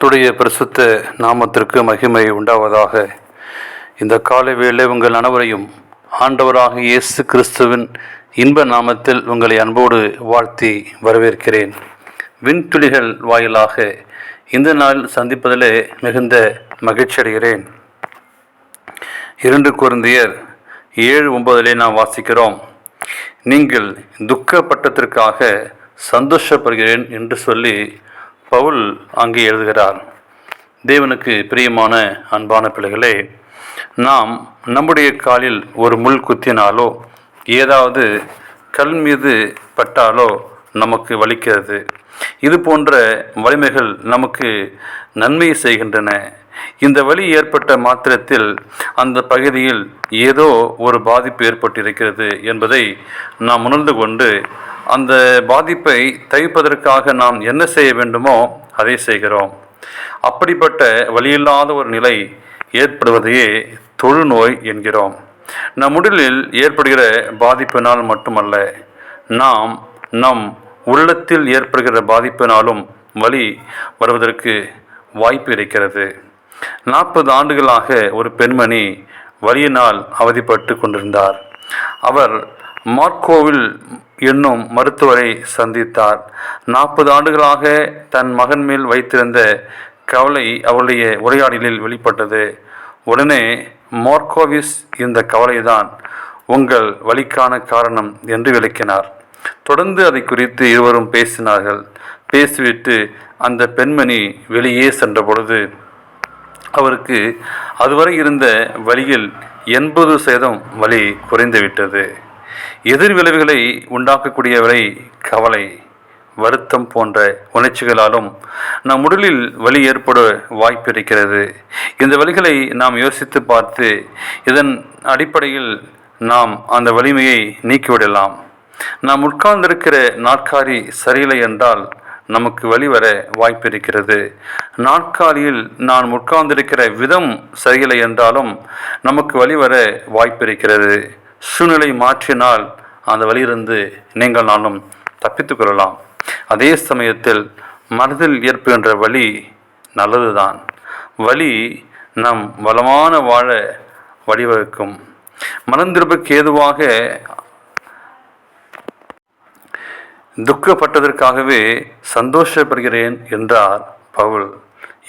கர்த்தருடைய பரிசுத்த நாமத்திற்கு மகிமை உண்டாவதாக. இந்த காலை வேளை உங்கள் அனைவரையும் ஆண்டவராக இயேசு கிறிஸ்துவின் இன்ப நாமத்தில் உங்களை அன்போடு வாழ்த்தி வரவேற்கிறேன். விண்துளிகள் வாயிலாக இந்த நாள் சந்திப்பதிலே மிகுந்த மகிழ்ச்சி அடைகிறேன். 2 கொரிந்தியர் 7:9 நாம் வாசிக்கிறோம், நீங்கள் துக்கப்பட்டதற்காக சந்தோஷப்படுகிறேன் என்று சொல்லி பவுல் அங்கே எழுதுகிறார். தேவனுக்கு பிரியமான அன்பான பிள்ளைகளே, நாம் நம்முடைய காலில் ஒரு முள் குத்தினாலோ ஏதாவது கல் மீது பட்டாலோ நமக்கு வலிக்கிறது. இது போன்ற வலிமைகள் நமக்கு நன்மை செய்கின்றன. இந்த வலி ஏற்பட்ட மாத்திரத்தில் அந்த பகுதியில் ஏதோ ஒரு பாதிப்பு ஏற்பட்டிருக்கிறது என்பதை நாம் உணர்ந்து கொண்டு அந்த பாதிப்பை தவிர்ப்பதற்காக நாம் என்ன செய்ய வேண்டுமோ அதை செய்கிறோம். அப்படிப்பட்ட வலியில்லாத ஒரு நிலை ஏற்படுவதையே தொழுநோய் என்கிறோம். நம் உடலில் ஏற்படுகிற பாதிப்பினால் மட்டுமல்ல, நம் உள்ளத்தில் ஏற்படுகிற பாதிப்பினாலும் வலி வருவதற்கு வாய்ப்பு இருக்கிறது. 40 ஆண்டுகளாக ஒரு பெண்மணி வலியினால் அவதிப்பட்டு கொண்டிருந்தார். அவர் மார்க்கோவில் என்னும் மருத்துவரை சந்தித்தார். 40 ஆண்டுகளாக தன் மகன் மேல் வைத்திருந்த கவலை அவளுடைய உரையாடலில் வெளிப்பட்டது. உடனே மார்க்கோவிஸ் இந்த கவலைதான் உங்கள் வலிக்கான காரணம் என்று விளக்கினார். தொடர்ந்து அதை குறித்து இருவரும் பேசினார்கள். பேசிவிட்டு அந்த பெண்மணி வெளியே சென்ற பொழுது அவருக்கு அதுவரை இருந்த வலியில் 80% வலி குறைந்துவிட்டது. எதிர்விளைவுகளை உண்டாக்கக்கூடியவரை கவலை, வருத்தம் போன்ற உணர்ச்சிகளாலும் நம் உடலில் வலி ஏற்பட வாய்ப்பு இருக்கிறது. இந்த வலிகளை நாம் யோசித்து பார்த்து இதன் அடிப்படையில் நாம் அந்த வலிமையை நீக்கிவிடலாம். நாம் உட்கார்ந்திருக்கிற நாற்காலி சரியில்லை என்றால் நமக்கு வலி வர வாய்ப்பு இருக்கிறது. நாற்காலியில் நான் உட்கார்ந்திருக்கிற விதம் சரியில்லை என்றாலும் நமக்கு வலி வர வாய்ப்பு இருக்கிறது. சூழ்நிலை மாற்றினால் அந்த வலியிலிருந்து நீங்கள் நானும் தப்பித்துக் கொள்ளலாம். அதே சமயத்தில் மனதில் ஏற்படுகின்ற வலி நல்லதுதான். வலி நம் வளமான வாழ வழிவகுக்கும். மனந்திருப்புக்கு ஏதுவாக துக்கப்பட்டதற்காகவே சந்தோஷப்படுகிறேன் என்றார் பவுல்.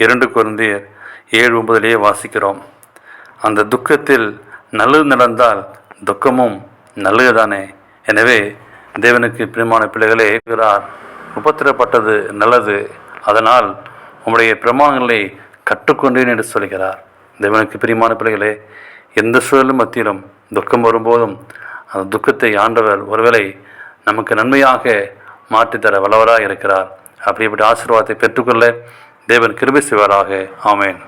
2 கொரிந்தியர் 7:9 வாசிக்கிறோம். அந்த துக்கத்தில் நல்லது நடந்தால் துக்கமும் நல்லதுதானே. எனவே தேவனுக்கு பிரியமான பிள்ளைகளே, உபத்திரப்பட்டது நல்லது, அதனால் உங்களுடைய பிரமாணங்களை கற்றுக்கொண்டேன் என்று சொல்கிறார். தேவனுக்கு பிரியமான பிள்ளைகளே, எந்த சூழலும் மத்தியிலும் துக்கம் வரும்போதும் அந்த துக்கத்தை ஆண்டவர் ஒருவேளை நமக்கு நன்மையாக மாற்றித்தர வல்லவராக இருக்கிறார். அப்படிப்பட்ட ஆசீர்வாதத்தை பெற்றுக்கொள்ள தேவன் கிருபை செய்வாராக. ஆமேன்.